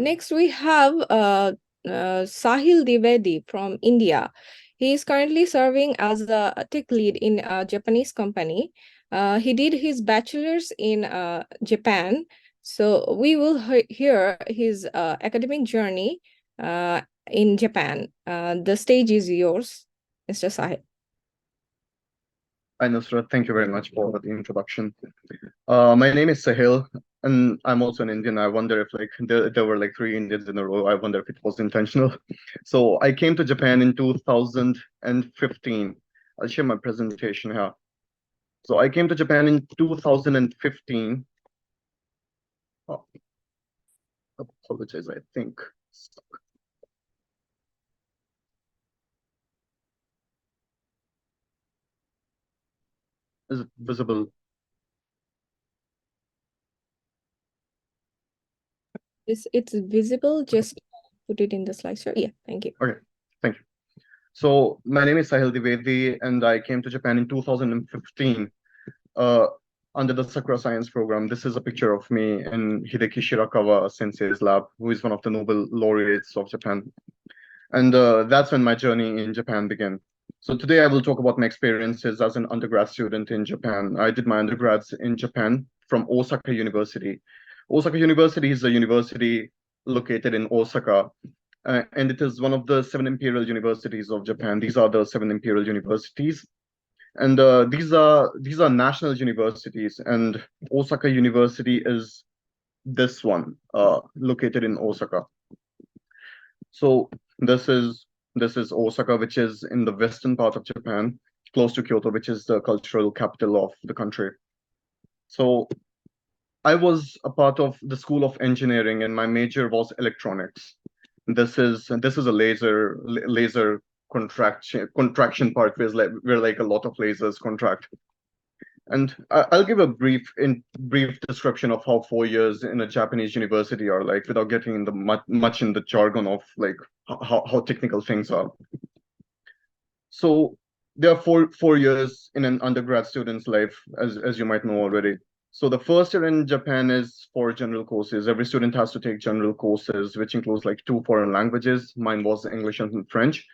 Next, we have Sahil Dwivedi from India. He is currently serving as a tech lead in a Japanese company. He did his bachelor's in Japan. So we will hear his academic journey in Japan. The stage is yours, Mr. Sahil. Hi, Nusrat. Thank you very much for the introduction. My name is Sahil, and I'm also an Indian. I wonder if there were like three Indians in a row. I wonder if it was intentional. So I came to Japan in 2015. I'll share my presentation here. So I came to Japan in 2015. Oh, apologize, I think. Is it visible? It's visible. Just put it in the slideshow. Yeah, thank you. Okay, thank you. So my name is Sahil Dwivedi, and I came to Japan in 2015. Uh, under the Sakura science program. This is a picture of me in Hideki Shirakawa sensei's lab, who is one of the Nobel laureates of Japan. And that's when my journey in Japan began. So today I will talk about my experiences as an undergrad student in Japan. I did my undergrads in Japan from Osaka University. Osaka University is a university located in Osaka, and it is one of the seven imperial universities of Japan. These are the seven imperial universities, and these are national universities, and Osaka University is this one, located in Osaka. So this is Osaka, which is in the western part of Japan, close to Kyoto, which is the cultural capital of the country. So I was a part of the School of Engineering, and my major was electronics. This is a laser contraction part where like a lot of lasers contract. And I'll give a brief description of how 4 years in a Japanese university are like, without getting in the much in the jargon of like how technical things are. So there are four years in an undergrad student's life, as you might know already. So the first year in Japan is for general courses. Every student has to take general courses, which includes like two foreign languages. Mine was English and French.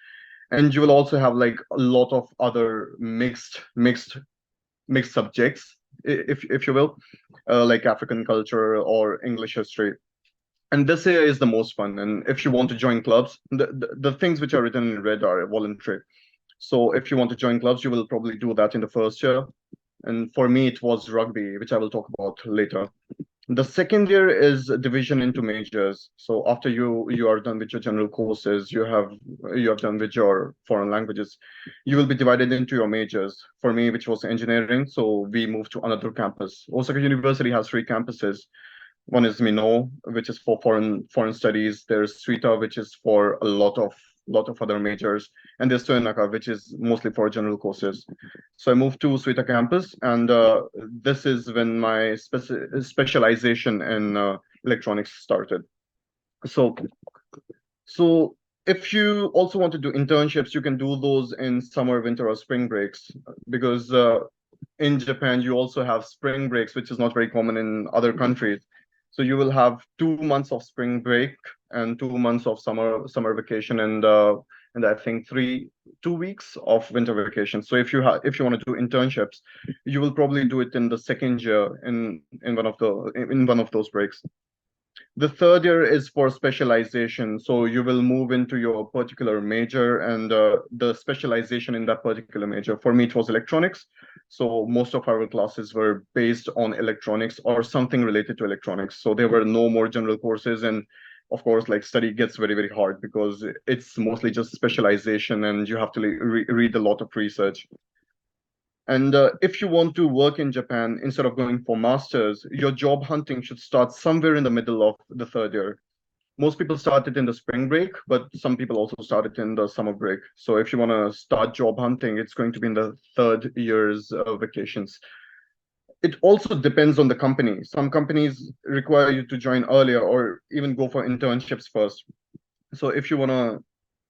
And you will also have like a lot of other mixed subjects, if you will, like African culture or English history. And this year is the most fun. And if you want to join clubs, the things which are written in red are voluntary. So if you want to join clubs, you will probably do that in the first year. And for me, it was rugby, which I will talk about later. The second year is division into majors. So after you are done with your general courses, you have done with your foreign languages, you will be divided into your majors. For me, which was engineering, so we moved to another campus. Osaka University has three campuses. One is Mino, which is for foreign studies. There's Suita, which is for a lot of other majors, and there's Toyonaka, which is mostly for general courses. So I moved to Suita campus, and this is when my specialization in electronics started. So so if you also want to do internships, you can do those in summer, winter, or spring breaks, because in Japan you also have spring breaks, which is not very common in other countries. So you will have 2 months of spring break and 2 months of summer vacation, and I think 2 weeks of winter vacation. So if you want to do internships, you will probably do it in the second year in one of those breaks. The third year is for specialization. So you will move into your particular major, and the specialization in that particular major. For me, it was electronics. So most of our classes were based on electronics or something related to electronics. So there were no more general courses. And of course, like study gets very, very hard because it's mostly just specialization and you have to read a lot of research. And if you want to work in Japan, instead of going for masters, your job hunting should start somewhere in the middle of the third year. Most people start it in the spring break, but some people also start it in the summer break. So if you want to start job hunting, it's going to be in the third year's vacations. It also depends on the company. Some companies require you to join earlier or even go for internships first. So if you want to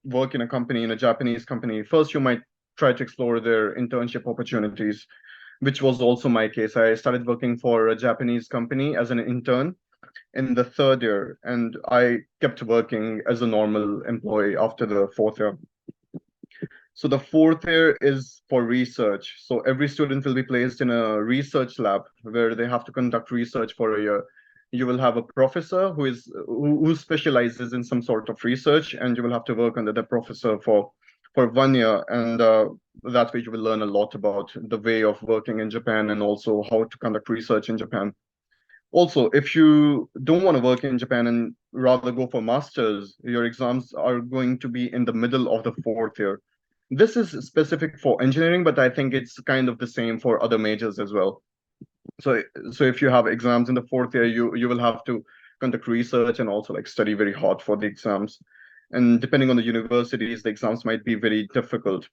work in a company, in a Japanese company, first you might try to explore their internship opportunities, which was also my case. I started working for a Japanese company as an intern. in the third year, and I kept working as a normal employee after the fourth year. So the fourth year is for research. So every student will be placed in a research lab where they have to conduct research for a year. You will have a professor who specializes in some sort of research, and you will have to work under the professor for 1 year. And that way you will learn a lot about the way of working in Japan and also how to conduct research in Japan. Also, if you don't want to work in Japan and rather go for masters, your exams are going to be in the middle of the fourth year. This is specific for engineering, but I think it's kind of the same for other majors as well. So, so if you have exams in the fourth year, you will have to conduct research and also like study very hard for the exams. And depending on the universities, the exams might be very difficult.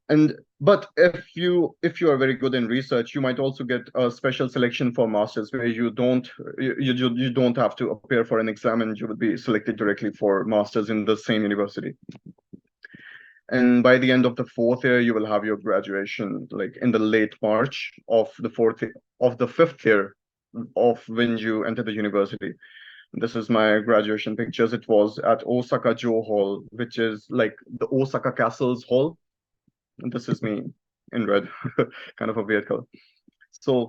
And but if you are very good in research, you might also get a special selection for masters where you don't have to appear for an exam and you will be selected directly for masters in the same university. And by the end of the fourth year, you will have your graduation, like in the late March of the fifth year of when you enter the university. This is my graduation pictures. It was at Osaka Jo Hall, which is like the Osaka Castle's hall. And this is me in red, kind of a weird color. So,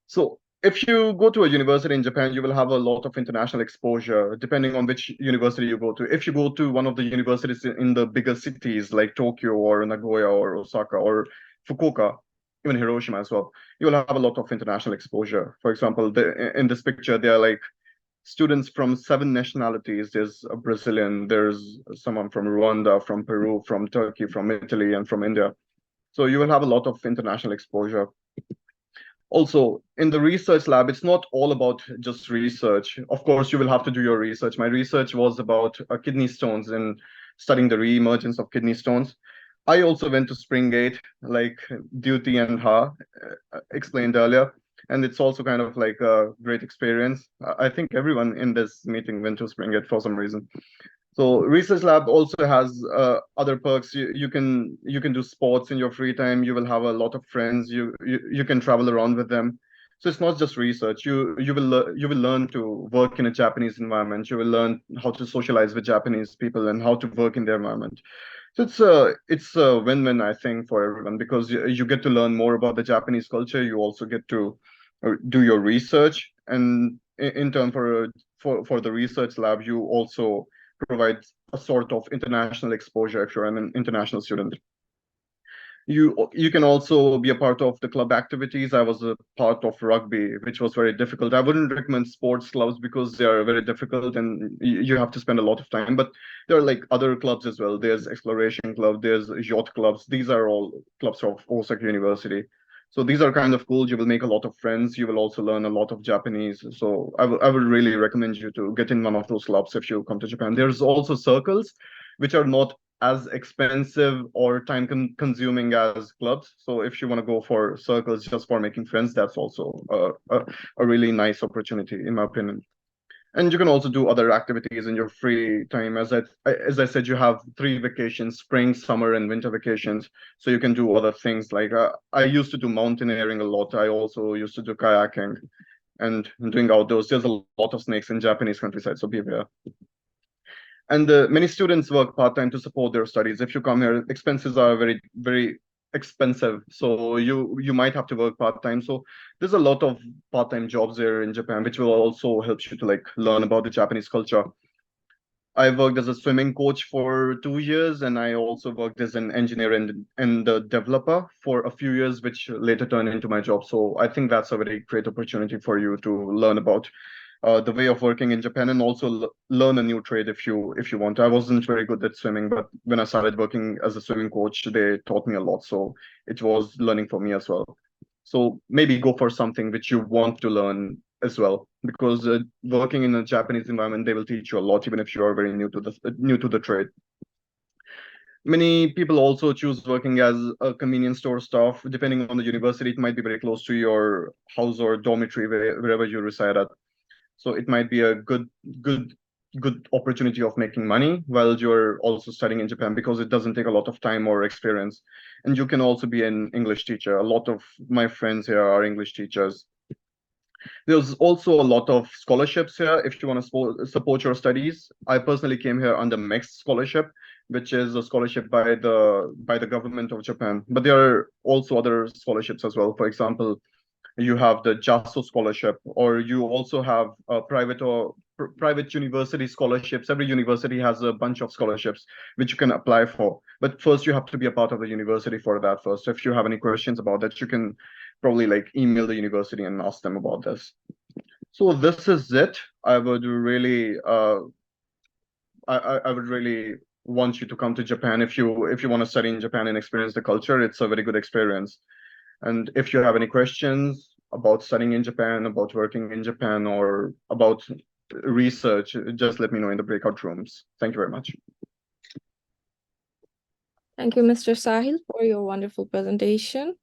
so if you go to a university in Japan, you will have a lot of international exposure, depending on which university you go to. If you go to one of the universities in the bigger cities like Tokyo or Nagoya or Osaka or Fukuoka, even Hiroshima as well, you will have a lot of international exposure. For example, in this picture, there are like students from 7 nationalities. There's a Brazilian, there's someone from Rwanda, from Peru, from Turkey, from Italy, and from India. So you will have a lot of international exposure. Also, in the research lab, it's not all about just research. Of course, you will have to do your research. My research was about kidney stones and studying the re-emergence of kidney stones. I also went to Springate, like Duty and Ha explained earlier, and it's also kind of like a great experience. I think everyone in this meeting went to Springate for some reason. So research lab also has other perks. You can do sports in your free time. You will have a lot of friends. You can travel around with them. So it's not just research. You will learn to work in a Japanese environment. You will learn how to socialize with Japanese people and how to work in their environment. So it's a win-win, I think, for everyone because you get to learn more about the Japanese culture. You also get to do your research, and in turn for the research lab, you also provide a sort of international exposure if you're an international student. You can also be a part of the club activities. I was a part of rugby, which was very difficult. I wouldn't recommend sports clubs because they are very difficult and you have to spend a lot of time. But there are like other clubs as well. There's exploration club, there's yacht clubs. These are all clubs of Osaka University. So these are kind of cool. You will make a lot of friends. You will also learn a lot of Japanese. So I would really recommend you to get in one of those clubs if you come to Japan. There's also circles, which are not as expensive or time consuming as clubs. So if you want to go for circles just for making friends, that's also a really nice opportunity, in my opinion. And you can also do other activities in your free time. As I said, you have 3 vacations: spring, summer, and winter vacations. So you can do other things like I used to do mountaineering a lot. I also used to do kayaking and doing outdoors. There's a lot of snakes in Japanese countryside, so be aware. And many students work part-time to support their studies. If you come here, expenses are very, very expensive. So you might have to work part-time. So there's a lot of part-time jobs here in Japan, which will also help you to like learn about the Japanese culture. I worked as a swimming coach for 2 years, and I also worked as an engineer and a developer for a few years, which later turned into my job. So I think that's a very great opportunity for you to learn about the way of working in Japan and also learn a new trade if you want. I wasn't very good at swimming, but when I started working as a swimming coach, they taught me a lot. So it was learning for me as well. So maybe go for something which you want to learn as well, because working in a Japanese environment, they will teach you a lot, even if you are very new to the trade. Many people also choose working as a convenience store staff. Depending on the university, it might be very close to your house or dormitory, wherever you reside at. So it might be a good opportunity of making money while you're also studying in Japan because it doesn't take a lot of time or experience. And you can also be an English teacher. A lot of my friends here are English teachers. There's also a lot of scholarships here if you want to support your studies. I personally came here under mixed scholarship, which is a scholarship by the government of Japan. But there are also other scholarships as well. For example, you have the JASO scholarship, or you also have private university scholarships. Every university has a bunch of scholarships which you can apply for. But first, you have to be a part of the university for that first. If you have any questions about that, you can probably like email the university and ask them about this. So this is it. I would really want you to come to Japan if you want to study in Japan and experience the culture. It's a very good experience. And if you have any questions about studying in Japan, about working in Japan, or about research, just let me know in the breakout rooms. Thank you very much. Thank you, Mr. Sahil, for your wonderful presentation.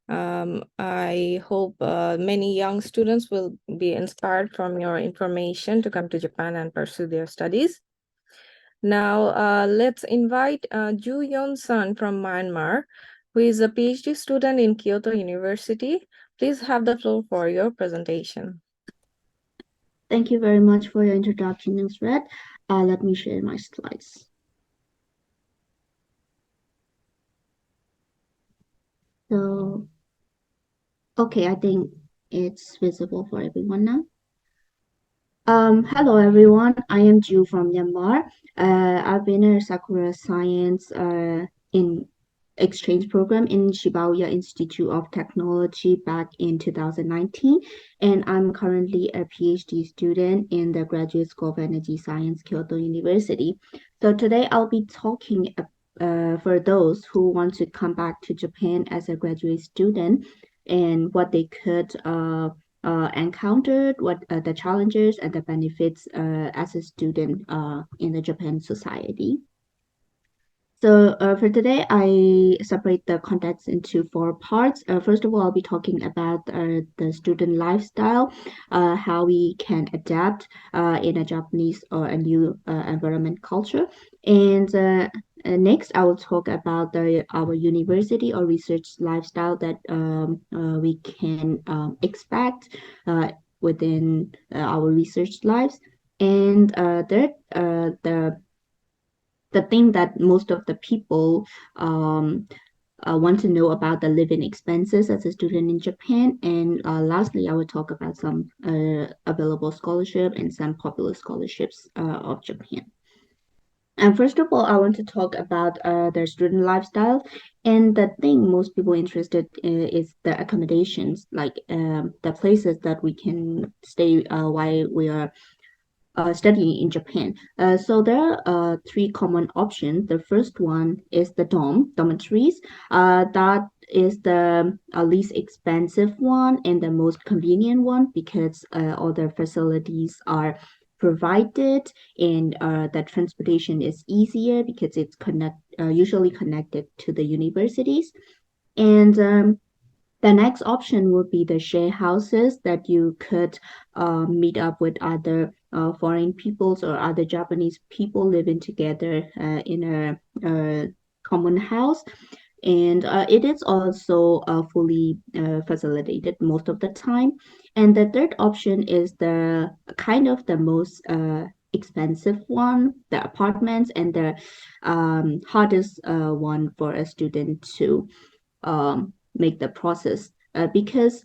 I hope many young students will be inspired from your information to come to Japan and pursue their studies. Now, let's invite Ju Yeon-sun from Myanmar, who is a PhD student in Kyoto University. Please have the floor for your presentation. Thank you very much for your introduction, Nusrat. Let me share my slides. So, okay, I think it's visible for everyone now. Hello everyone, I am Ju from Myanmar. I've been a Sakura Science in exchange program in Shibuya Institute of Technology back in 2019, and I'm currently a PhD student in the Graduate School of Energy Science, Kyoto University. So today I'll be talking for those who want to come back to Japan as a graduate student and what they could encountered, what the challenges and the benefits as a student in the Japan society. So for today, I separate the context into 4 parts. First of all, I'll be talking about the student lifestyle, how we can adapt in a Japanese or a new environment culture. And next, I will talk about our university or research lifestyle that we can expect within our research lives. And third, the thing that most of the people want to know about the living expenses as a student in Japan. And lastly, I will talk about some available scholarship and some popular scholarships of Japan. And first of all, I want to talk about their student lifestyle. And the thing most people interested in is the accommodations, like the places that we can stay while we are studying in Japan. So there are 3 common options. The first one is the dormitories. That is the least expensive one and the most convenient one because all the facilities are provided and the transportation is easier because it's usually connected to the universities. And the next option would be the share houses that you could meet up with other foreign peoples or other Japanese people living together in a common house. And it is also fully facilitated most of the time. And the third option is the kind of the most expensive one, the apartments, and the hardest one for a student to make the process because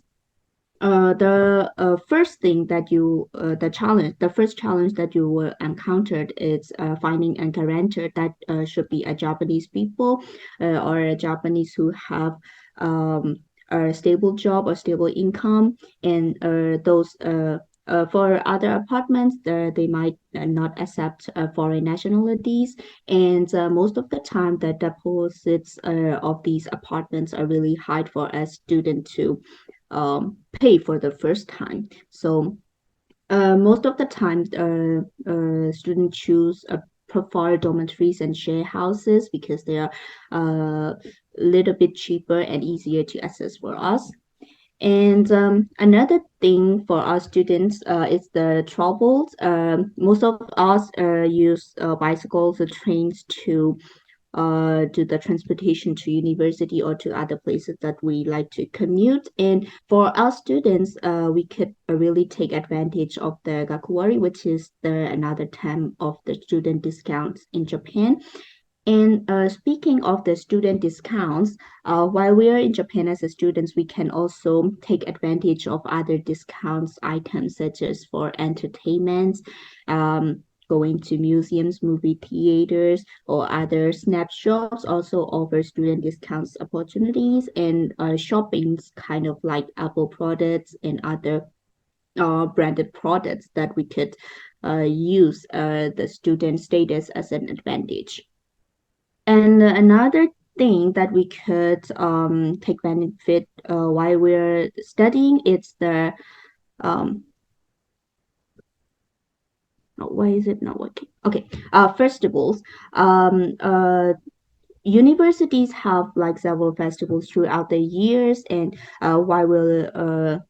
the first thing that the first challenge that you will encounter is finding a guarantor that should be a Japanese people or a Japanese who have a stable job or stable income, and those for other apartments, they might not accept foreign nationalities, and most of the time, the deposits of these apartments are really high for a student to pay for the first time. So most of the time, students choose prefer dormitories and share houses because they are a little bit cheaper and easier to access for us. And another thing for our students is the travels. Most of us use bicycles or trains to to the transportation to university or to other places that we like to commute. And for our students, we could really take advantage of the gakuwari, which is the another term of the student discounts in Japan. And speaking of the student discounts, while we are in Japan as a students, we can also take advantage of other discounts items such as for entertainment, um, going to museums, movie theaters, or other snap shops also offer student discounts opportunities, and shopping's kind of like Apple products and other branded products that we could use the student status as an advantage. And another thing that we could take benefit while we're studying is the why is it not working? Okay, festivals. Universities have like several festivals throughout the years, and while we're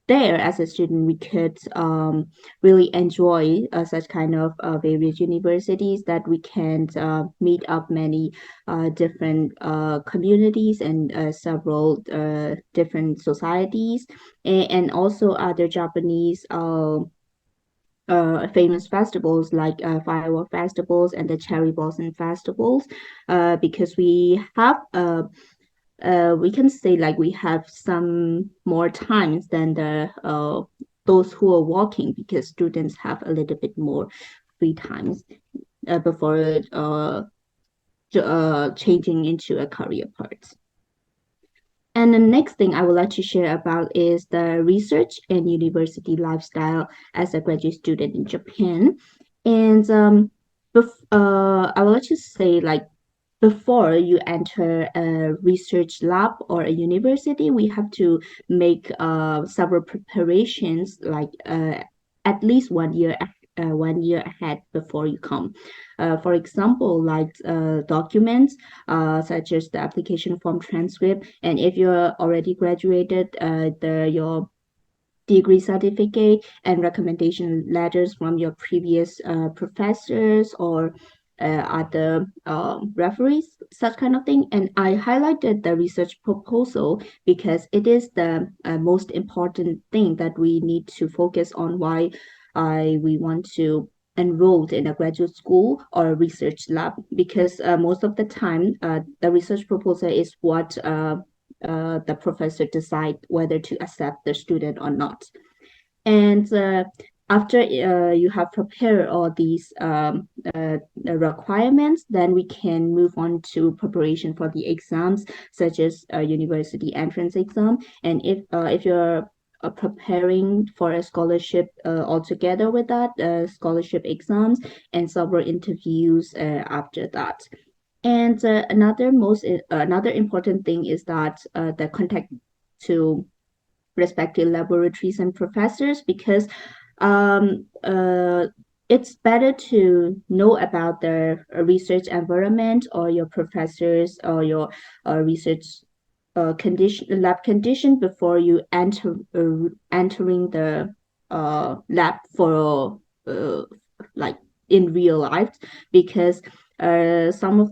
there as a student, we could really enjoy such kind of various universities that we can meet up many different communities and several different societies, and also other Japanese famous festivals like firework festivals and the cherry blossom festivals, because we can say like we have some more times than the those who are working, because students have a little bit more free times before changing into a career path. And the next thing I would like to share about is the research and university lifestyle as a graduate student in Japan. And I would like to say like before you enter a research lab or a university, we have to make several preparations, like at least 1 year ahead before you come. For example, like documents such as the application form, transcript, and if you're already graduated, your degree certificate and recommendation letters from your previous professors or other referees, such kind of thing. And I highlighted the research proposal because it is the most important thing that we need to focus on why we want to enrolled in a graduate school or a research lab, because most of the time the research proposal is what the professor decide whether to accept the student or not. And after you have prepared all these requirements, then we can move on to preparation for the exams, such as university entrance exam. And if you're preparing for a scholarship altogether with that, scholarship exams and several interviews after that. And another important thing is that the contact to respective laboratories and professors, because um, uh, it's better to know about the research environment or your professors or your research lab condition before you entering the lab for like in real life, because some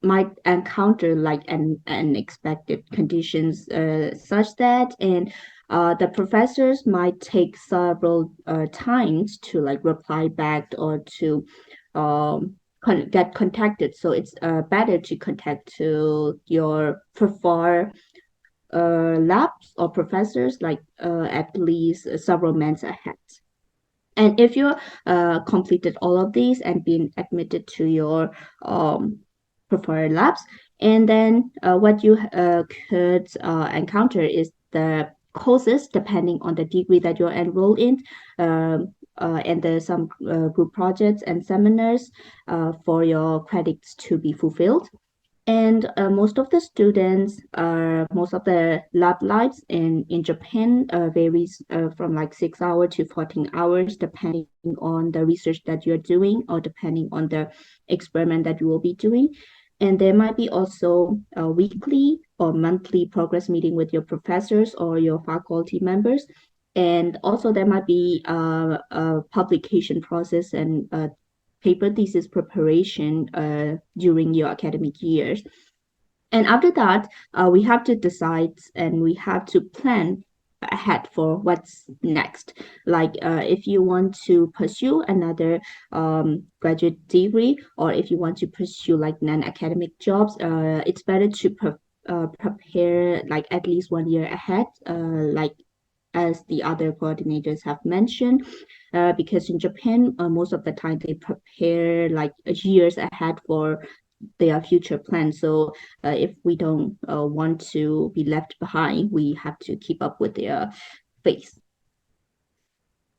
might encounter like an unexpected conditions such that, and the professors might take several times to like reply back or to get contacted. So it's better to contact to your preferred labs or professors like at least several months ahead. And if you completed all of these and been admitted to your preferred labs, and then what you could encounter is the courses depending on the degree that you're enrolled in, and there's some group projects and seminars for your credits to be fulfilled. And most of the lab lives in Japan varies from like 6 hours to 14 hours, depending on the research that you're doing or depending on the experiment that you will be doing. And there might be also a weekly or monthly progress meeting with your professors or your faculty members. And also there might be a publication process and paper thesis preparation during your academic years. And after that, we have to decide and we have to plan ahead for what's next. Like if you want to pursue another graduate degree, or if you want to pursue like non-academic jobs, it's better to prepare like at least 1 year ahead, like as the other coordinators have mentioned, because in Japan, most of the time they prepare like years ahead for their future plans. So if we don't want to be left behind, we have to keep up with their pace.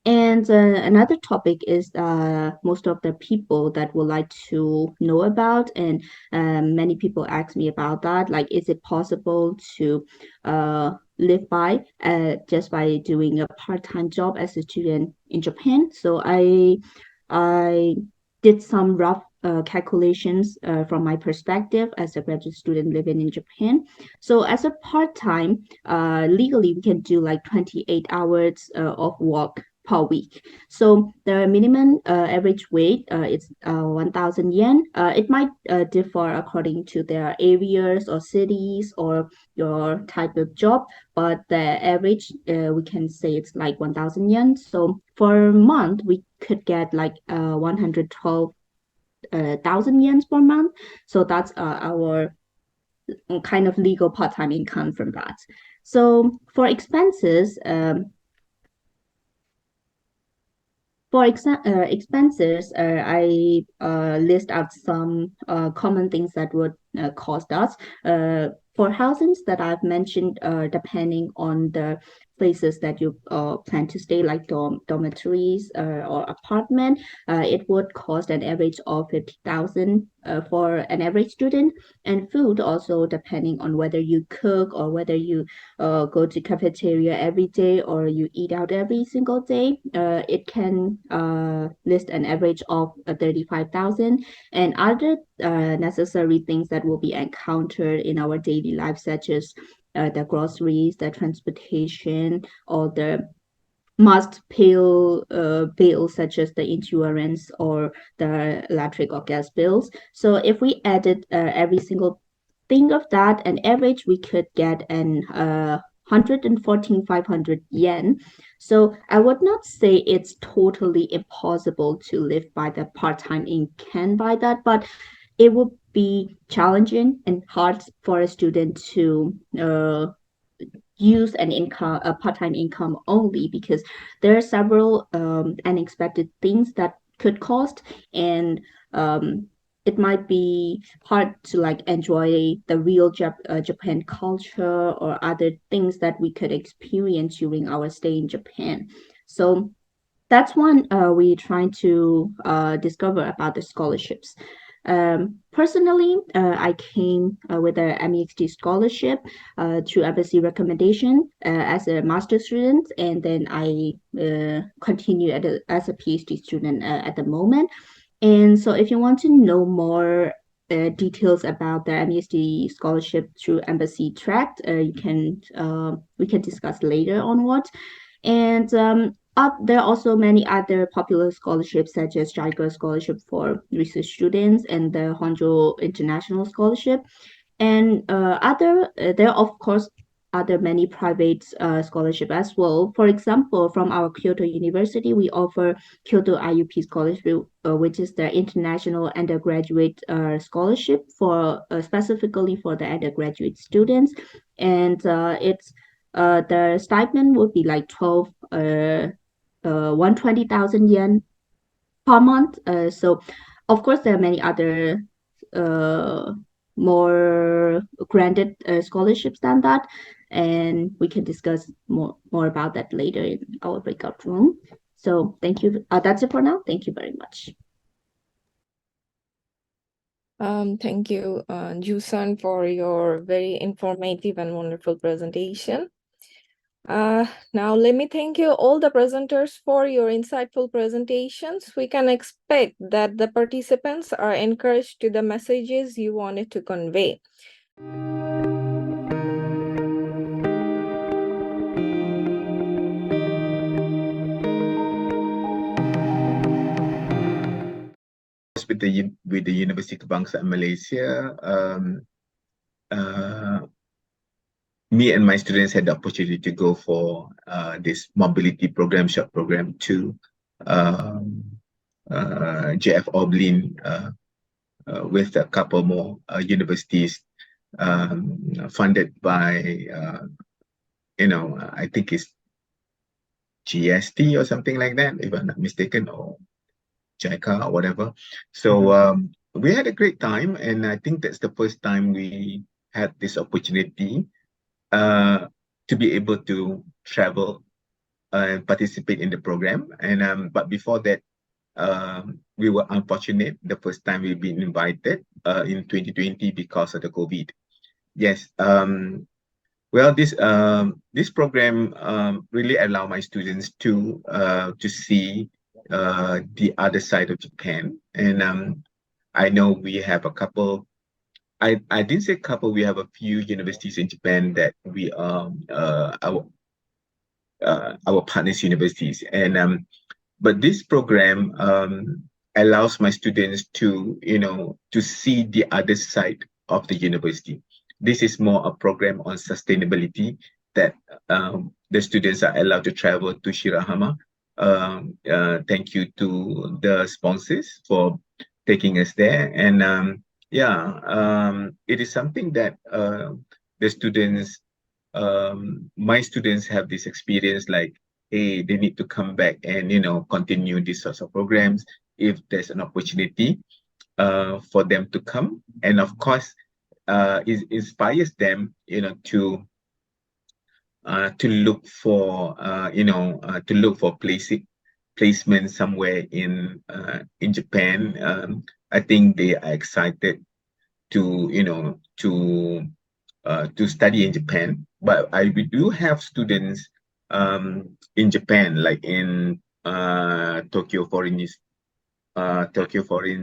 And another topic is most of the people that would like to know about, and many people ask me about that. Like, is it possible to live by just by doing a part-time job as a student in Japan? So I did some rough calculations from my perspective as a graduate student living in Japan. So as a part-time, legally we can do like 28 hours of work per week. So the minimum average wage is 1,000 yen. It might differ according to their areas or cities or your type of job, but the average we can say it's like 1,000 yen. So for a month we could get like 112,000 yen per month. So that's our kind of legal part-time income from that. So for expenses, expenses, I list out some common things that would cost us. For housings that I've mentioned, depending on the places that you plan to stay, like dormitories or apartment, it would cost an average of 50,000 for an average student. And food also, depending on whether you cook or whether you go to cafeteria every day or you eat out every single day, it can list an average of 35,000. And other necessary things that will be encountered in our daily life, such as the groceries, the transportation, or the must pay bills such as the insurance or the electric or gas bills. So if we added every single thing of that, an average, we could get an 114,500 yen. So I would not say it's totally impossible to live by the part-time income by that, but it would be challenging and hard for a student to use an income, a part-time income only, because there are several unexpected things that could cost, and it might be hard to like enjoy the real Japan culture or other things that we could experience during our stay in Japan. So that's one we trying to discover about the scholarships. Personally, I came with a MEXT scholarship through embassy recommendation as a master student, and then I continue as a PhD student at the moment. And so, if you want to know more details about the MEXT scholarship through embassy tract, you can we can discuss later onward. And there are also many other popular scholarships, such as JICA Scholarship for Research Students and the Honjo International Scholarship. And there are, of course, other many private scholarship as well. For example, from our Kyoto University, we offer Kyoto IUP Scholarship, which is the International Undergraduate Scholarship for specifically for the undergraduate students. And it's the stipend would be like 120,000 yen per month. So of course there are many other uh, more granted scholarships than that, and we can discuss more about that later in our breakout room. So thank you. That's it for now. Thank you very much. Thank you, Jusan, for your very informative and wonderful presentation. Now, let me thank you all the presenters for your insightful presentations. We can expect that the participants are encouraged to the messages you wanted to convey. with the University Kebangsaan Malaysia, me and my students had the opportunity to go for this mobility program, short program to JF Oblin with a couple more universities funded by, I think it's GST or something like that, if I'm not mistaken, or JICA or whatever. So we had a great time, and I think that's the first time we had this opportunity to be able to travel and participate in the program. And but before that, we were unfortunate the first time we've been invited in 2020 because of the COVID. Yes. Well, this program really allow my students to see the other side of Japan, and I know we have a couple. I didn't say couple. We have a few universities in Japan that we are our partners universities, and but this program allows my students to to see the other side of the university. This is more a program on sustainability that the students are allowed to travel to Shirahama. Thank you to the sponsors for taking us there, and it is something that the students my students have this experience like, hey, they need to come back and continue these sorts of programs if there's an opportunity for them to come. And of course, it inspires them to look for placement somewhere in Japan. I think they are excited to to study in Japan. But we do have students in Japan, like in Tokyo Foreign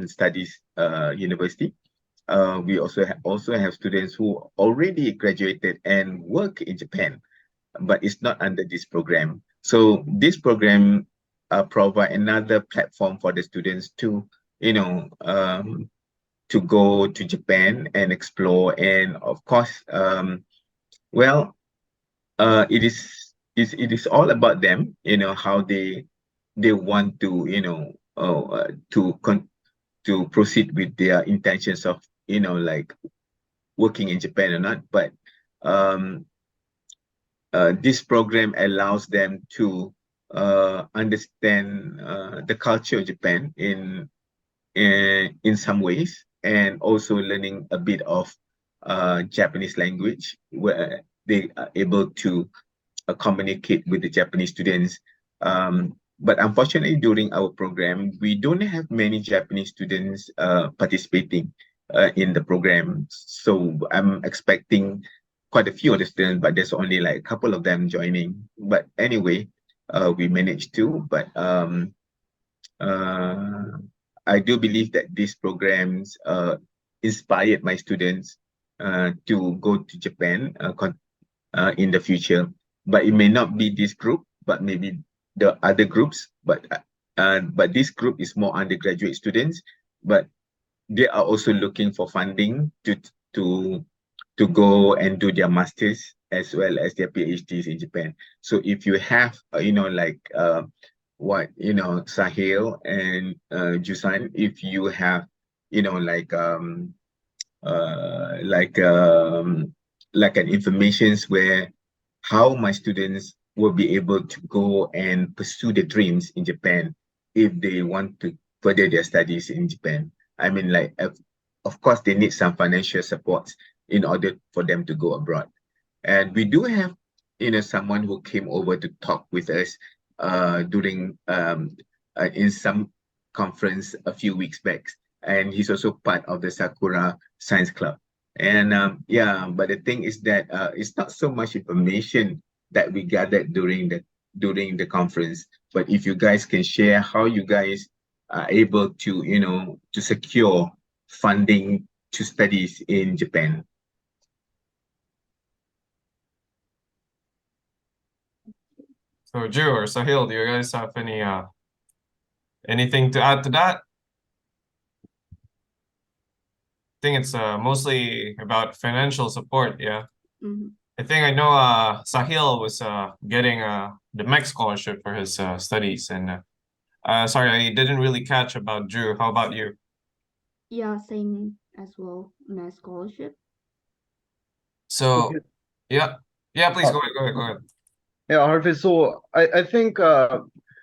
Studies University. We also have students who already graduated and work in Japan, but it's not under this program. So this program provide another platform for the students to to go to Japan and explore. And of course, well, it is all about them, how they want to to proceed with their intentions of like working in Japan or not. But this program allows them to understand the culture of Japan in some ways, and also learning a bit of Japanese language, where they are able to communicate with the Japanese students. But unfortunately, during our program, we don't have many Japanese students participating in the program. So I'm expecting quite a few of the students, but there's only like a couple of them joining. But anyway, we managed to. But I do believe that these programs inspired my students to go to Japan in the future. But it may not be this group, but maybe the other groups. But this group is more undergraduate students, but they are also looking for funding to go and do their masters as well as their PhDs in Japan. So if you have like what Sahil and Jusan, if you have like an informations where how my students will be able to go and pursue their dreams in Japan if they want to further their studies in Japan. I mean, like, of course, they need some financial support in order for them to go abroad. And we do have, someone who came over to talk with us during in some conference a few weeks back. And he's also part of the Sakura Science Club. And but the thing is that it's not so much information that we gathered during the conference. But if you guys can share how you guys are able to to secure funding to studies in Japan. So Ju or Sahil, do you guys have anything to add to that? think it's mostly about financial support. Yeah. Mhm. I think I know Sahil was getting the MEC scholarship for his studies, and sorry, I didn't really catch about Drew. How about you? Yeah, same as well. Mass scholarship. So Okay. yeah, yeah. Please Uh, go ahead. Go ahead. Go ahead. Yeah, Harvey. So I think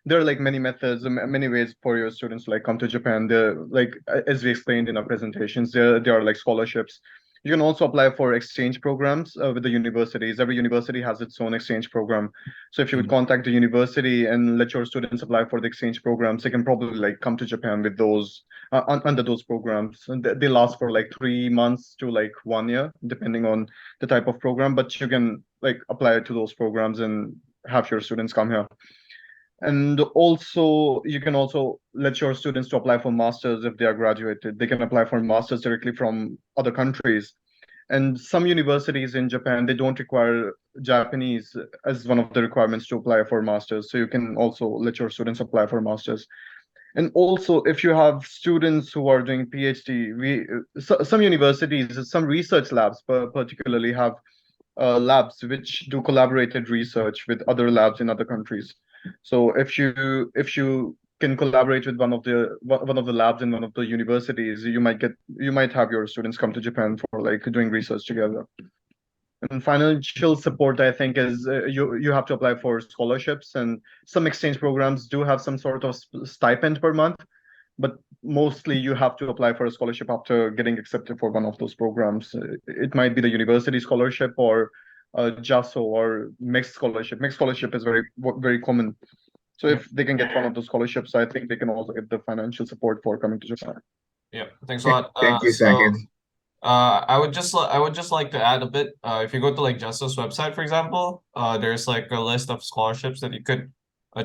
there are like many methods, many ways for your students to like come to Japan. There, like as we explained in our presentations, there are like scholarships. You can also apply for exchange programs with the universities. Every university has its own exchange program. So if you would Mhm. contact the university and let your students apply for the exchange programs, they can probably like come to Japan with those under those programs. And they last for like 3 months to like 1 year, depending on the type of program. But you can like apply to those programs and have your students come here. And also you can also let your students to apply for masters. If they are graduated, they can apply for masters directly from other countries. And some universities in Japan, they don't require Japanese as one of the requirements to apply for masters, so you can also let your students apply for masters. And also, if you have students who are doing PhD, some universities, some research labs particularly have labs which do collaborated research with other labs in other countries. So if you can collaborate with one of the labs in one of the universities, you might have your students come to Japan for like doing research together. And financial support, I think, is you have to apply for scholarships, and some exchange programs do have some sort of stipend per month, but mostly you have to apply for a scholarship after getting accepted for one of those programs. It might be the university scholarship or JASO or mixed scholarship. Mixed scholarship is very common. So Yeah. if they can get one of those scholarships, I think they can also get the financial support for coming to Japan. Yeah. Thanks a lot. Thank you, So. Sahil. I would just like to add a bit. If you go to like Justo's website, for example, there's like a list of scholarships that you could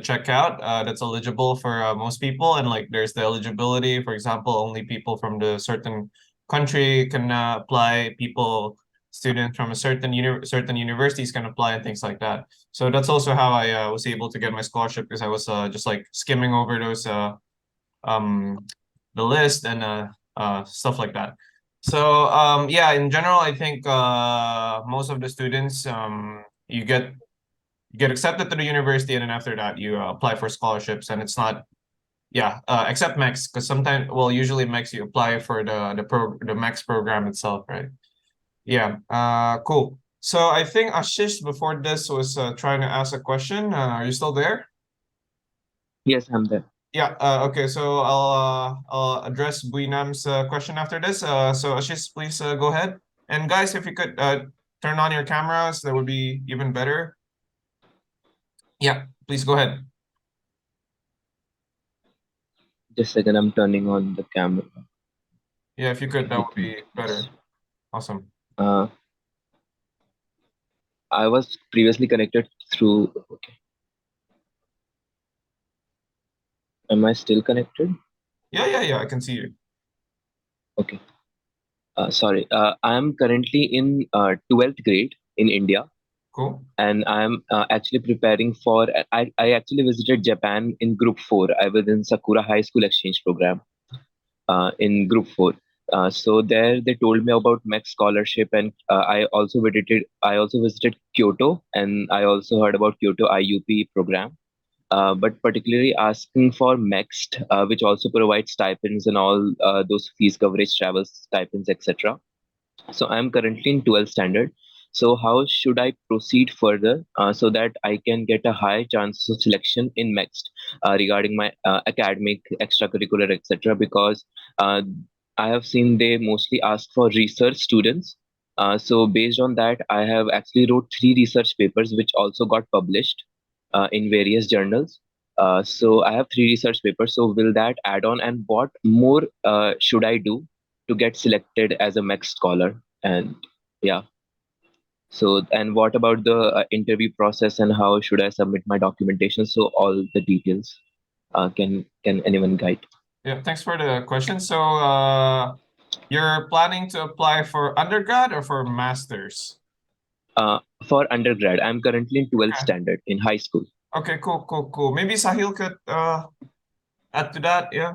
check out. That's eligible for most people, and like there's the eligibility. For example, only people from the certain country can apply. Students from a certain universities can apply, and things like that. So that's also how I was able to get my scholarship, because I was just like skimming over those um the list and stuff like that. So yeah, in general, I think most of the students you get accepted to the university, and then after that you apply for scholarships, and it's not, yeah, except MEX, because sometimes, well, usually MEX you apply for the MEX program itself, right? Yeah. Cool. So I think Ashish before this was trying to ask a question. Are you still there? Yes, I'm there. Yeah, okay, so I'll address Buinam's question after this. So Ashish, please go ahead. And guys, if you could turn on your cameras, that would be even better. Yeah, please go ahead. Just a second, I'm turning on the camera. Yeah, if you could, that would be better. Awesome. Uh, I was previously connected through. Okay. Am I still connected? Yeah, I can see you. Okay. Sorry. I'm currently in 12th grade in India, Cool. and I'm actually preparing for. I actually visited Japan in Group 4. I was in Sakura High School exchange program in Group 4. So there they told me about MEC scholarship, and I also visited Kyoto, and I also heard about Kyoto IUP program. But particularly asking for MEXT, which also provides stipends and all those fees coverage, travel stipends, etc. So I'm currently in 12th standard. So how should I proceed further so that I can get a high chance of selection in MEXT regarding my academic, extracurricular, etc. Because uh, I have seen they mostly ask for research students. So based on that, I have actually wrote 3 research papers which also got published in various journals. So I have 3 research papers. So will that add on, and what more should I do to get selected as a MEX scholar? And yeah, so and what about the interview process, and how should I submit my documentation? So all the details. Can anyone guide? Yeah, thanks for the question. So you're planning to apply for undergrad or for master's? For undergrad, I'm currently in 12th Okay. standard in high school. Okay, cool. Maybe Sahil could add to that, yeah.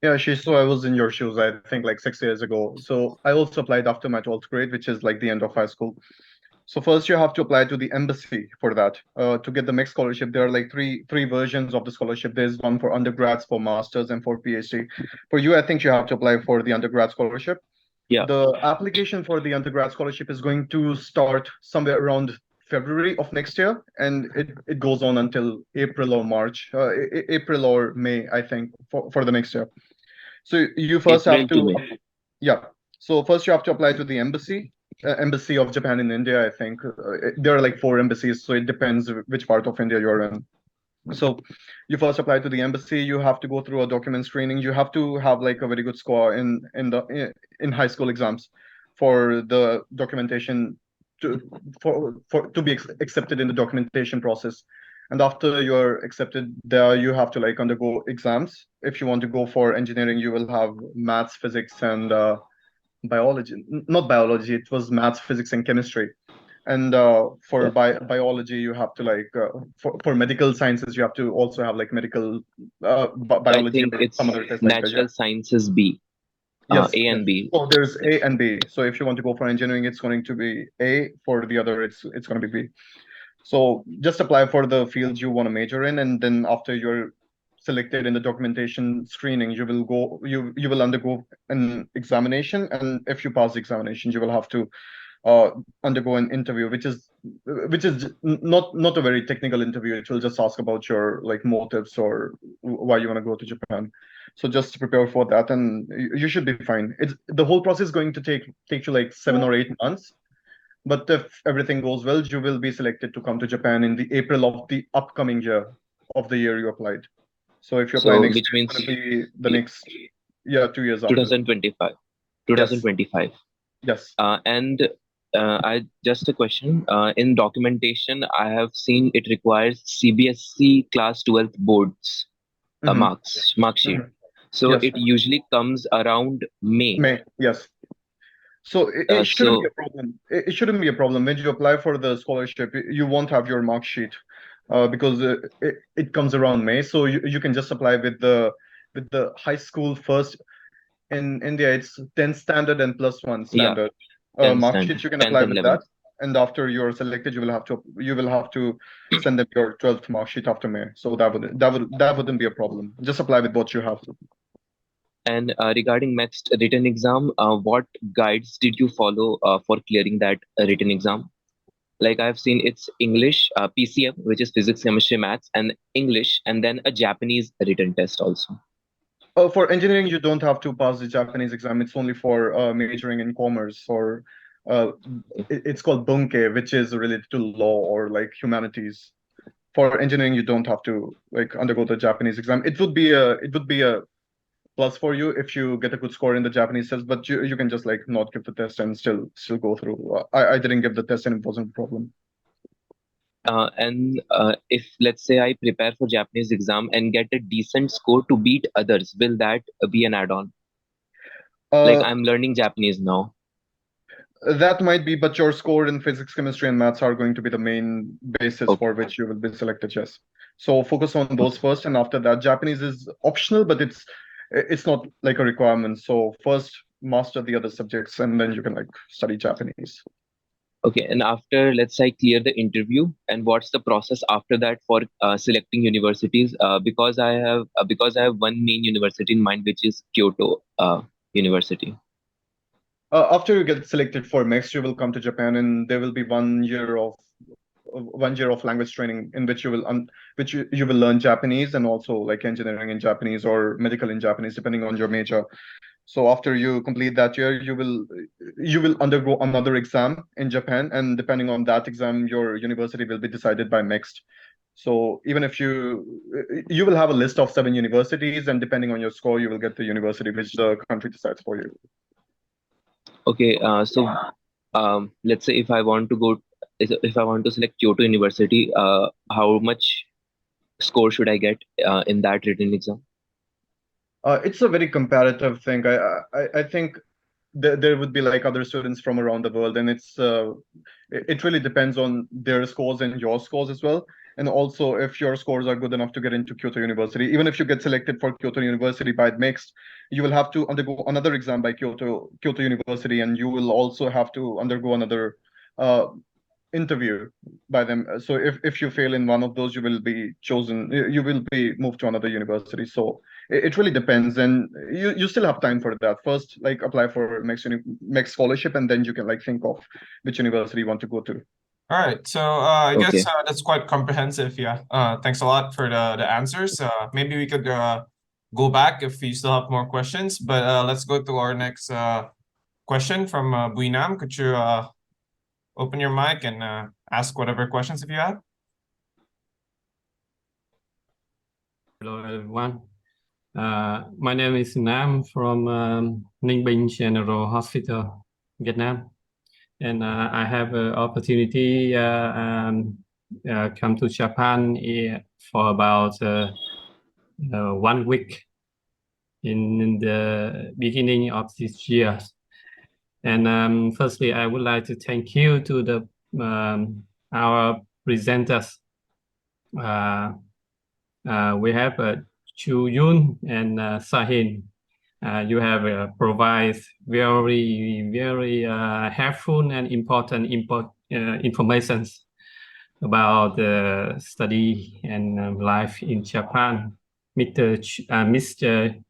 Yeah, so I was in your shoes, I think like 6 years ago. So I also applied after my 12th grade, which is like the end of high school. So first you have to apply to the embassy for that. To get the mixed scholarship, there are like three versions of the scholarship. There's one for undergrads, for masters, and for PhD. For you, I think you have to apply for the undergrad scholarship. Yeah, The application for the undergrad scholarship is going to start somewhere around February of next year, and it goes on until April or March, April or May, I think, for the next year. So you first have April to to, May. yeah. So first you have to apply to the embassy of Japan in India, I think. There are like four embassies, so it depends which part of India you're in. So you first apply to the embassy, you have to go through a document screening, you have to have like a very good score in high school exams for the documentation to to be accepted in the documentation process. And after you're accepted there, you have to like undergo exams. If you want to go for engineering, you will have maths, physics, and biology. Not biology, it was maths, physics, and chemistry. And for Yeah, biology, you have to like for medical sciences, you have to also have like medical I biology think or some it's other test like that. Yeah. natural sciences B, Yes, A yes. and B. So there's A and B. So if you want to go for engineering, it's going to be A. For the other, it's going to be B. So just apply for the fields you want to major in, and then after you're selected in the documentation screening, you will undergo an examination, and if you pass the examination, you will have to uh, undergo an interview, which is not a very technical interview. It will just ask about your like motives or why you want to go to Japan. So just prepare for that, and you should be fine. It's the whole process is going to take you like 7 or 8 months. But if everything goes well, you will be selected to come to Japan in the April of the upcoming year of the year you applied. So if you apply So next which year, it's means going to be the next, yeah, 2 years after. 2025. Yes, 2025. yes. And I just a question. In documentation, I have seen it requires CBSC class 12th boards Hmm. mark sheet. Hmm. So Yes. it usually comes around May. May, yes. So it shouldn't be So a problem. It shouldn't be a problem when you apply for the scholarship. You won't have your mark sheet because it comes around May. So you can just apply with the high school first. In India, it's 10 standard and plus one yeah, standard 10th mark standard, sheet. You can 10th apply and with that, 11th. and after you're selected, you will have to send them your 12th mark sheet after May. So that wouldn't be a problem. Just apply with what you have. And regarding next written exam, what guides did you follow for clearing that written exam? Like I've seen it's English, PCM, which is physics, chemistry, maths, and English, and then a Japanese written test also. For engineering, you don't have to pass the Japanese exam. It's only for majoring in commerce or uh, it's called bunke, which is related to law or like humanities. For engineering, you don't have to like undergo the Japanese exam. It would be a plus for you if you get a good score in the Japanese test, but you can just like not give the test and still go through. I didn't give the test and it wasn't a problem. And if let's say I prepare for Japanese exam and get a decent score to beat others, will that be an add-on? Like Uh, I'm learning Japanese now. that might be, but your score in physics, chemistry, and maths are going to be the main basis Okay, for which you will be selected. Yes. So focus on those first, and after that, Japanese is optional, but it's not like a requirement. So first master the other subjects, and then you can like study Japanese. okay. And after let's say I clear the interview, and what's the process after that for selecting universities? Because I have one main university in mind, which is Kyoto University. After you get selected for next, you will come to Japan, and there will be 1 year of language training in which you will learn Japanese and also like engineering in Japanese or medical in Japanese, depending on your major. So after you complete that year, you will undergo another exam in Japan, and depending on that exam, your university will be decided by next. So even if you will have a list of 7 universities, and depending on your score, you will get the university which the country decides for you. Okay, so let's say if I want to go, if I want to select Kyoto University, how much score should I get in that written exam? It's a very comparative thing. I think there would be like other students from around the world, and it really depends on their scores and your scores as well. And also, if your scores are good enough to get into Kyoto University, even if you get selected for Kyoto University by mixed, you will have to undergo another exam by Kyoto University, and you will also have to undergo another uh, interview by them. So if you fail in one of those, you will be chosen. You will be moved to another university. So it really depends, and you still have time for that. First, like apply for mixed scholarship, and then you can like think of which university you want to go to. All right, so I Okay. guess that's quite comprehensive. Yeah. Thanks a lot for the answers. Maybe we could go back if you still have more questions, but let's go to our next question from Buinam. Could you open your mic and ask whatever questions if you have? Hello, everyone. My name is Nam from Ninh Bình General Hospital, Vietnam. And I have an opportunity come to Japan for about 1 week in the beginning of this year. And firstly, I would like to thank you to the our presenters. We have Chu Yun and Sahin. You have provide very helpful and important information about the study and life in Japan. Mr.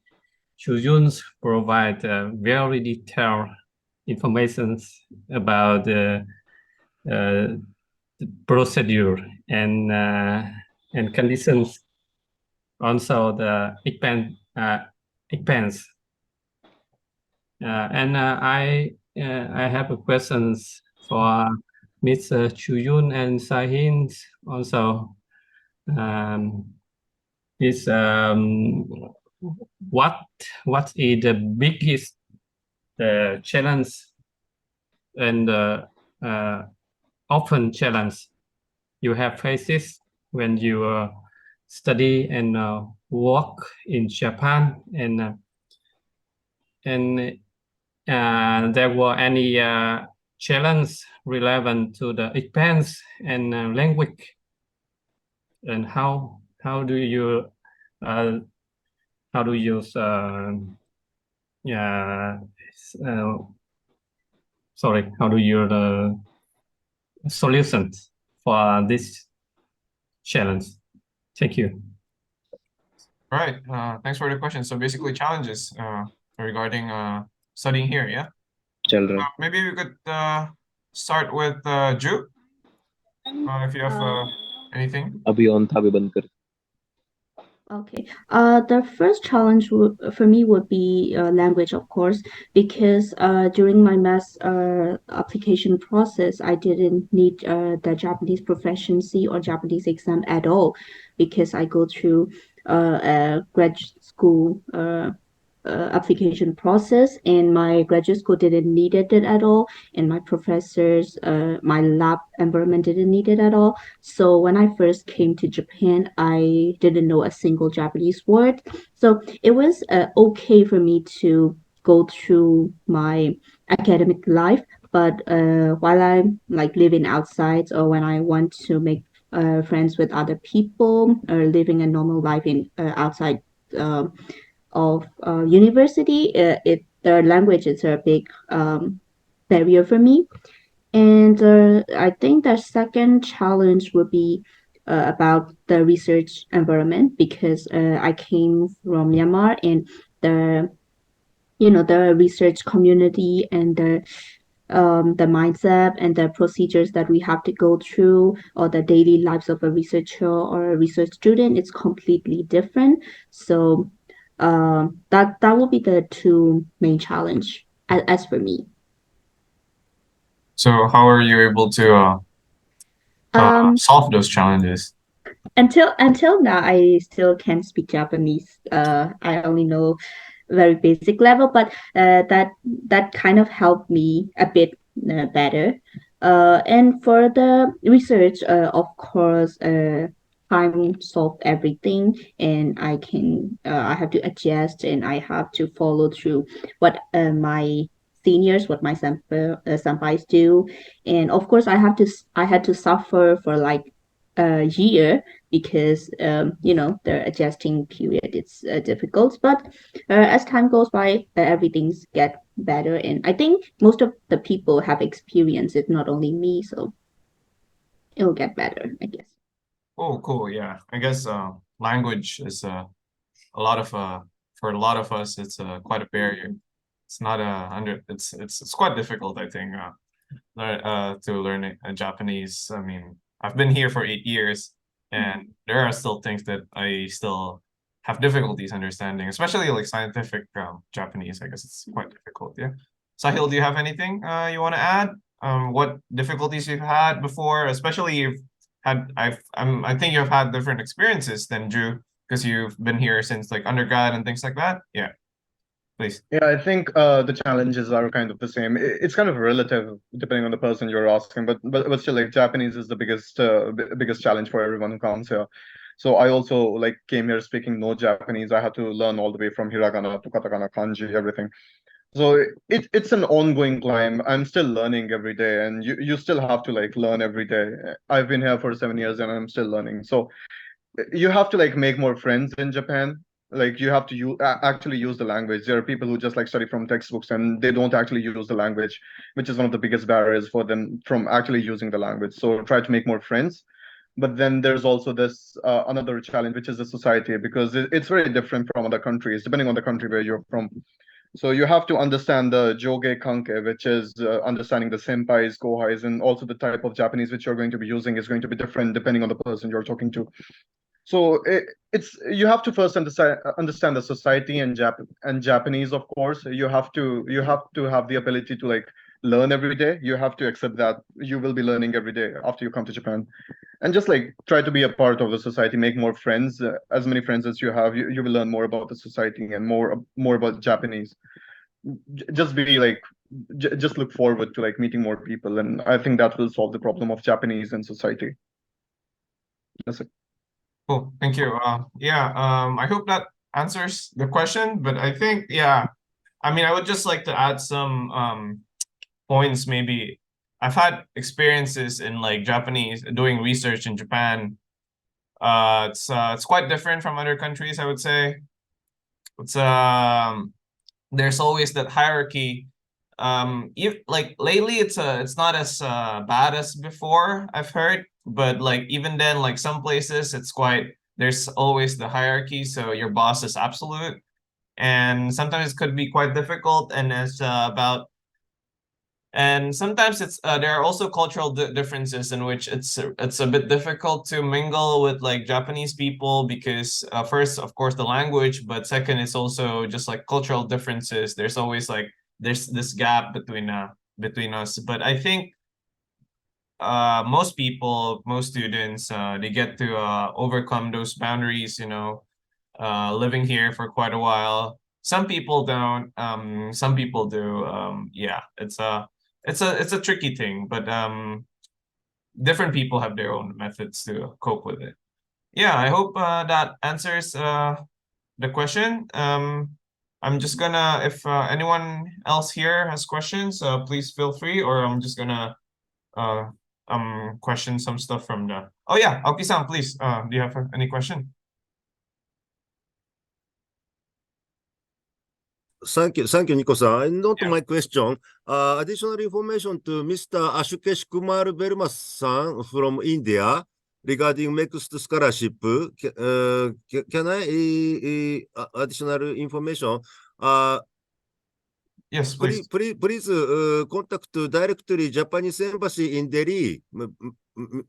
Chu Yun provide very detailed information about the procedure and conditions. Also the expense. I have a questions for Mr. Chuyun and Sahin also. Is what is the biggest challenge and often challenge you have faces when you study and work in Japan, and there were any challenge relevant to the expense and language, and how do you solutions for this challenge? Thank you. All right. Thanks for the question. So basically challenges regarding studying here, yeah? Children. Maybe we could start with Ju, if you have anything. अभी on था अभी बंद कर. Okay. The first challenge for me would be language, of course, because during my mass application process, I didn't need the Japanese proficiency or Japanese exam at all, because I go through a graduate school application process, and my graduate school didn't need it at all, and my professors, my lab environment didn't need it at all. So when I first came to Japan, I didn't know a single Japanese word. So it was okay for me to go through my academic life, but while I'm like living outside, or when I want to make friends with other people, or living a normal life in outside of university, the languages are a big barrier for me. And I think the second challenge would be about the research environment, because I came from Myanmar, and the research community and the mindset and the procedures that we have to go through, or the daily lives of a researcher or a research student, it's completely different. So that will be the two main challenge as for me. So how are you able to solve those challenges? Until now, I still can't speak Japanese. I only know very basic level, but that kind of helped me a bit better. And for the research, of course, time solve everything, and I have to adjust, and I have to follow through what my seniors, what my senpais do, and of course I had to suffer for like year because the adjusting period is difficult. But as time goes by, everything's get better, and I think most of the people have experienced it, not only me. So it will get better, I guess. Oh, cool. Yeah. I guess language is a lot of for a lot of us it's quite a barrier. It's not it's quite difficult, I think, to learn Japanese. I mean, I've been here for 8 years, and there are still things that I still have difficulties understanding, especially like scientific Japanese. I guess it's quite difficult. Yeah. Sahil, do you have anything you want to add? What difficulties you've had before, especially you've had I think you've had different experiences than Drew because you've been here since like undergrad and things like that. Yeah, please. Yeah, I think the challenges are kind of the same. It's kind of relative depending on the person you're asking, but still, like Japanese is the biggest challenge for everyone who comes here. So I also like came here speaking no Japanese. I had to learn all the way from hiragana to katakana, kanji, everything. So it's an ongoing climb. I'm still learning every day, and you still have to like learn every day. I've been here for 7 years, and I'm still learning. So you have to like make more friends in Japan. Like you have to actually use the language. There are people who just like study from textbooks and they don't actually use the language, which is one of the biggest barriers for them from actually using the language. So try to make more friends. But then there's also this another challenge, which is the society, because it's very different from other countries, depending on the country where you're from. So you have to understand the joge kanke, which is understanding the senpais, kohais, and also the type of Japanese which you're going to be using is going to be different depending on the person you're talking to. So it's you have to first understand the society and Japanese, of course. You have to have the ability to like learn every day. You have to accept that you will be learning every day after you come to Japan, and just like try to be a part of the society, make more friends. As many friends as you have, you will learn more about the society and more about Japanese. Just be like just look forward to like meeting more people, and I think that will solve the problem of Japanese and society. That's it. Cool. Thank you. Yeah. I hope that answers the question, but I think yeah. I mean, I would just like to add some points. Maybe I've had experiences in like Japanese doing research in Japan. It's quite different from other countries, I would say. It's there's always that hierarchy. Like lately it's not as bad as before, I've heard, but like even then, like some places it's quite there's always the hierarchy, so your boss is absolute, and sometimes it could be quite difficult, and it's about and sometimes it's there are also cultural differences in which it's a bit difficult to mingle with like Japanese people because first, of course, the language, but second, it's also just like cultural differences. There's always like there's this gap between us. But I think most people, most students, they get to overcome those boundaries. Living here for quite a while. Some people don't. Some people do. Yeah, it's a tricky thing, but different people have their own methods to cope with it. Yeah, I hope that answers the question. I'm just gonna, if anyone else here has questions, please feel free, or I'm just gonna uh question some stuff from the. Oh yeah, Aoki-san, please. Do you have any question? Thank you, Nico-san. Not Yeah. my question. Additional information to Mr. Ashukesh Kumar Verma-san from India regarding next scholarship. Can I additional information? Yes, please. Please contact directly Japanese embassy in Delhi,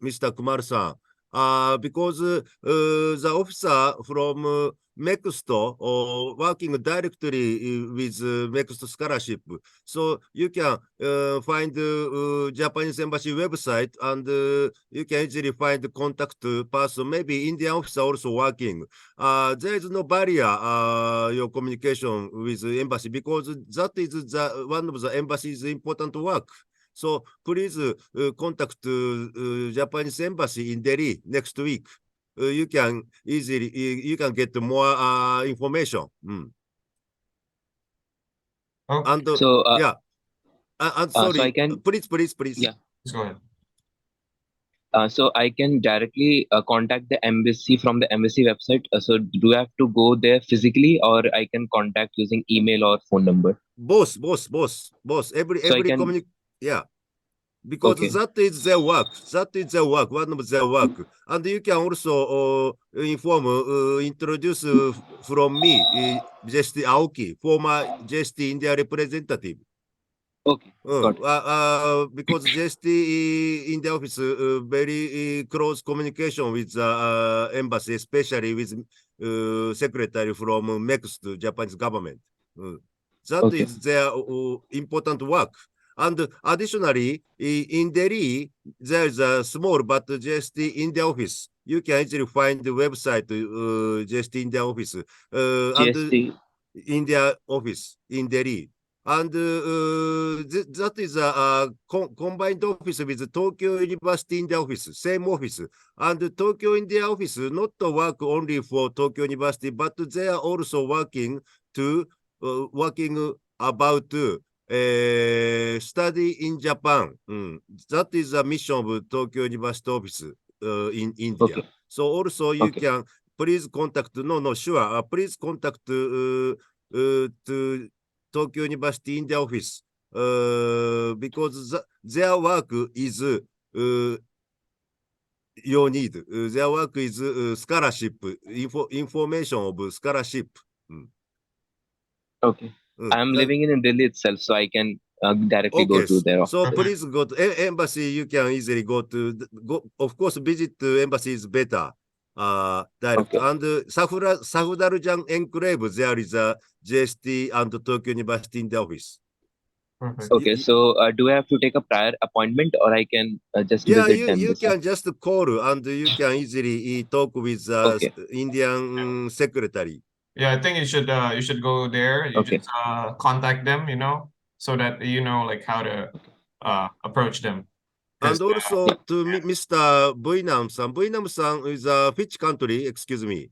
Mr. Kumar-san. Because the officer from Mexico working directly with Mexico scholarship. So you can find Japanese embassy website and you can easily find the contact person. Maybe Indian officer also working. There is no barrier your communication with embassy because that is one of the embassy's important work. So please contact Japanese embassy in Delhi next week. You can easily you can get more information. Okay. And So yeah, and so sorry, I can please. yeah. Let's go ahead. So I can directly contact the embassy from the embassy website. So do I have to go there physically, or I can contact using email or phone number? Both. Every So I can. yeah. Because Okay. that is their work. That is their work, one of their work. And you can also introduce from me, JST Aoki, former JST India representative. Okay. Got it. Because JST in the office, very close communication with the embassy, especially with secretary from next Japanese government. That Okay. is their important work. And additionally, in Delhi, there's a small but JST India office. You can easily find the website JST India office and GST. India office in Delhi. And that is a combined office with Tokyo University India office, same office. And Tokyo India office not work only for Tokyo University, but they are also working to working about study in Japan. That is a mission of Tokyo University office in India. Okay. So also you Okay. can please contact. Sure. Please contact to Tokyo University India office because their work is your need. Their work is scholarship, information of scholarship. Okay. I'm living in Delhi itself, so I can directly go Okay, to their office. so please go to embassy. You can easily go to go. Of course, visit embassy is better. Direct Okay. and Sahudarujan Enclave. There is a JST and Tokyo University in the office. Perfect. Okay. So do I have to take a prior appointment, or I can just Yeah, visit them? you can just call and you can easily talk with Okay. Indian secretary. Yeah, I think you should go there. You Okay. just contact them, so that you know like how to approach them. And also to Mr. Buinam-san. Buinam-san is which country? Excuse me.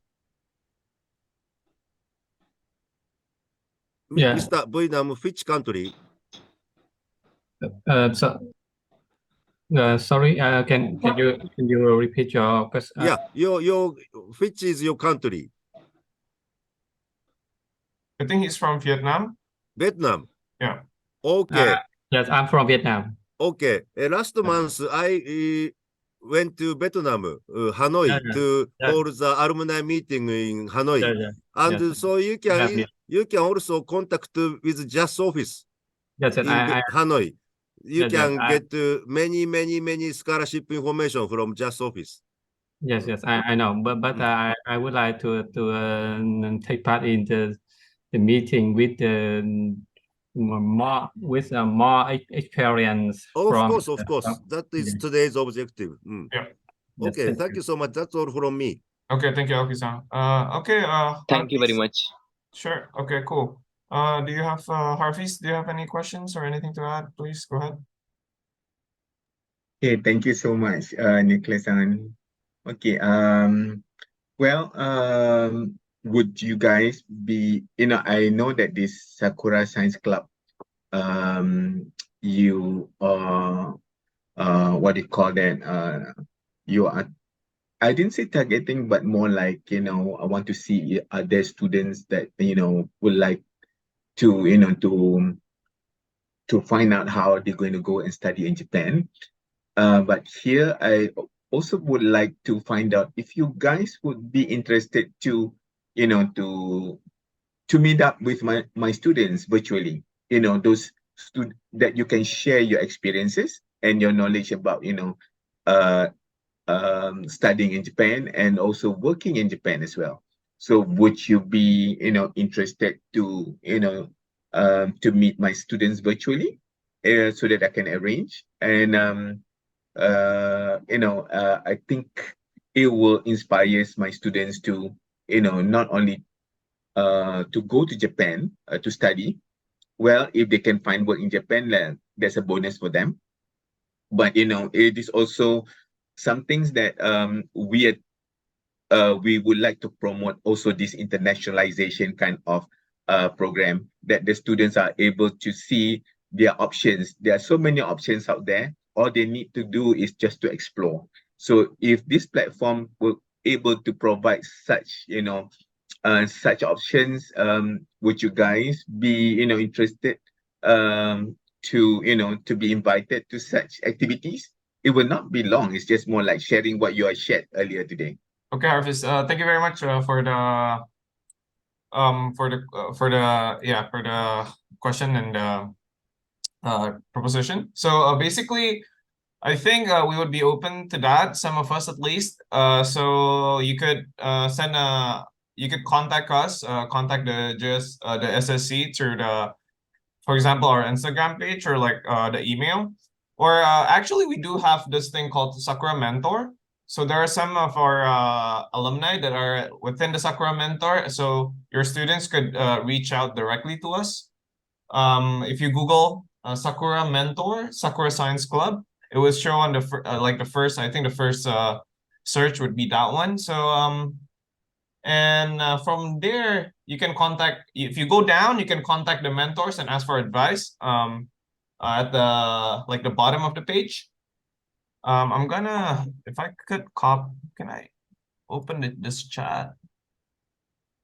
Yeah. Mr. Buinam, which country? Sorry. Can you repeat your question? Yeah, your which is your country? I think he's from Vietnam. Vietnam. Yeah. Okay. Yes, I'm from Vietnam. Okay. Last month I went to Vietnam, Hanoi, to hold the alumni meeting in Hanoi. And so you can also contact with JAS office in Hanoi. You can get many scholarship information from JAS office. Yes, I know, but I would like to take part in the meeting with the more experience Of from. course. That is today's objective. Yeah. Okay, thank you so much. That's all from me. Okay, thank you, Aoki-san. Okay. Thank you very much. Sure. Okay, cool. Do you have Harveys? Do you have any questions or anything to add? Please go ahead. Okay, thank you so much, Nicholas-san. Okay, well, would you guys be, I know that this Sakura Science Club, you are, what do you call that? You are, I didn't say targeting, but more like, I want to see other students that, would like to, to find out how they're going to go and study in Japan. But here, I also would like to find out if you guys would be interested to, to meet up with my students virtually. Those that you can share your experiences and your knowledge about, studying in Japan and also working in Japan as well. So would you be, interested to, to meet my students virtually so that I can arrange? And I think it will inspire my students to, not only to go to Japan to study. Well, if they can find work in Japan, then there's a bonus for them. But it is also some things that we would like to promote also this internationalization kind of program that the students are able to see their options. There are so many options out there. All they need to do is just to explore. So if this platform were able to provide such, such options, would you guys be, interested to be invited to such activities? It will not be long. It's just more like sharing what you are shared earlier today. Okay, Harvis, thank you very much for the question and proposition. So basically, I think we would be open to that, some of us at least. So you could you could contact us, contact the SSC through for example, our Instagram page or like the email. Or actually, we do have this thing called Sakura Mentor. So there are some of our alumni that are within the Sakura Mentor. So your students could reach out directly to us. If you Google Sakura Mentor, Sakura Science Club, it will show on the first, I think the first search would be that one. So and from there you can contact, if you go down, you can contact the mentors and ask for advice at the bottom of the page. I'm gonna, if I could can I open this chat,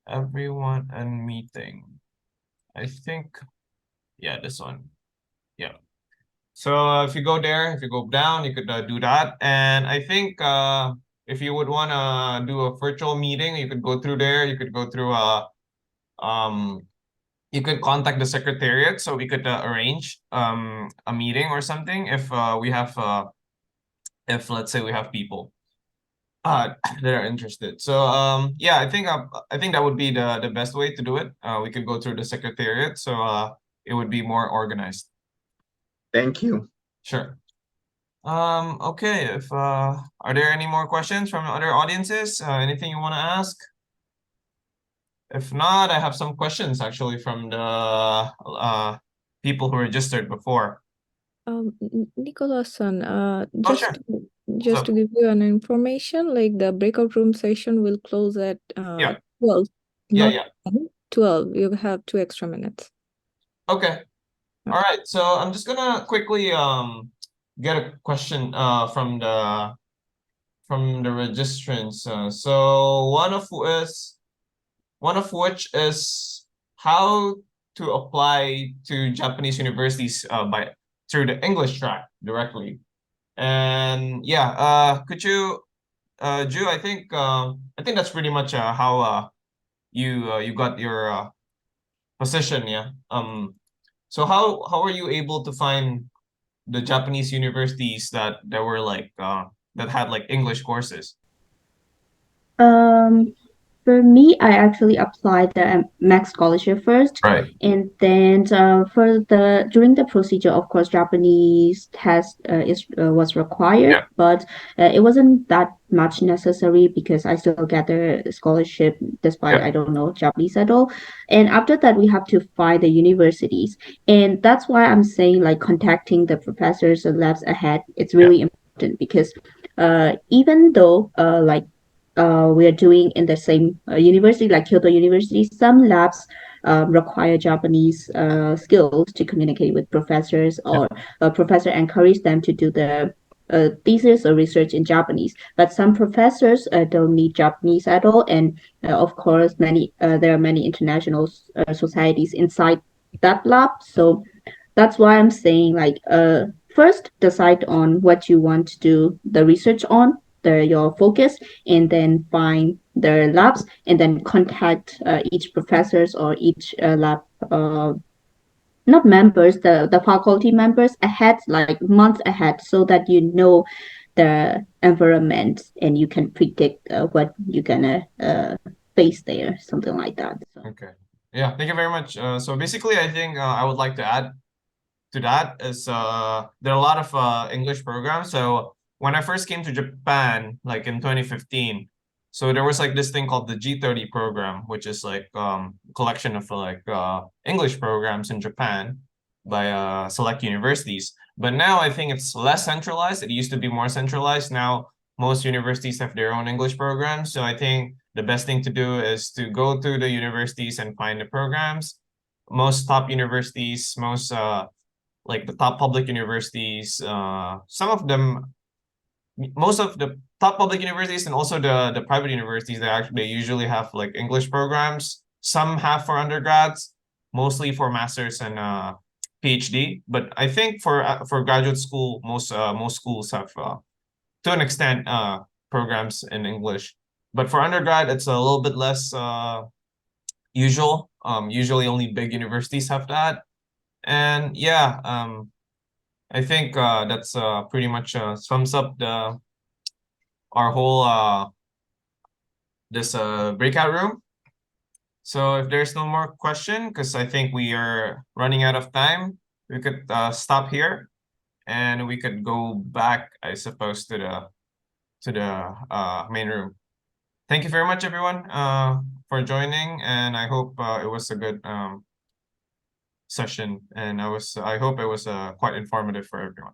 everyone and meeting, I think, yeah, this one, yeah. So if you go there, if you go down, you could do that. And I think if you would want to do a virtual meeting, you could go through there. You could go through you could contact the secretariat so we could arrange a meeting or something if we have if let's say we have people that are interested. So yeah, I think that would be the best way to do it. We could go through the secretariat, so it would be more organized. Thank you. Sure. Okay, if are there any more questions from other audiences? Anything you want to ask? If not, I have some questions actually from the people who registered before. Nicholas-san, Oh, sure. just to give you an information, like the breakout room session will close at Yeah. 12. Yeah, not yeah. 10, 12. You have 2 extra minutes. Okay. All right. So I'm just gonna quickly get a question from the registrants. So one of which is how to apply to Japanese universities through the English track directly. And yeah, could you Ju, I think that's pretty much how you got your position, yeah. So how are you able to find the Japanese universities that were like that had like English courses? For me, I actually applied the Max scholarship first, Right. and then during the procedure, of course, Japanese test was required, Yeah. but it wasn't that much necessary because I still get the scholarship despite Yeah. I don't know Japanese at all. And after that, we have to find the universities, and that's why I'm saying like contacting the professors and labs ahead. It's really important because even though we are doing in the same university, like Kyoto University, some labs require Japanese skills to communicate with professors, or professor encourage them to do the thesis or research in Japanese. But some professors don't need Japanese at all, and of course, there are many international societies inside that lab. So that's why I'm saying like first decide on what you want to do the research on, your focus, and then find the labs, and then contact each professors or each lab not members, the faculty members ahead, like months ahead, so that you know the environment and you can predict what you're gonna face there, something like that. So. Okay. Yeah, thank you very much. So basically, I think I would like to add to that is there are a lot of English programs. So when I first came to Japan, like in 2015, so there was like this thing called the G30 program, which is like collection of like English programs in Japan by select universities. But now I think it's less centralized. It used to be more centralized. Now most universities have their own English programs. So I think the best thing to do is to go to the universities and find the programs. Most top universities, most like the top public universities, some of them most of the top public universities and also the private universities, they usually have like English programs. Some have for undergrads, mostly for masters and PhD. But I think for graduate school, most schools have to an extent programs in English. But for undergrad, it's a little bit less usual. Usually only big universities have that. And yeah, I think that's pretty much sums up our whole this breakout room. So if there's no more question, because I think we are running out of time, we could stop here and we could go back, I suppose, to the main room. Thank you very much, everyone, for joining, and I hope it was a good session, and I hope it was quite informative for everyone.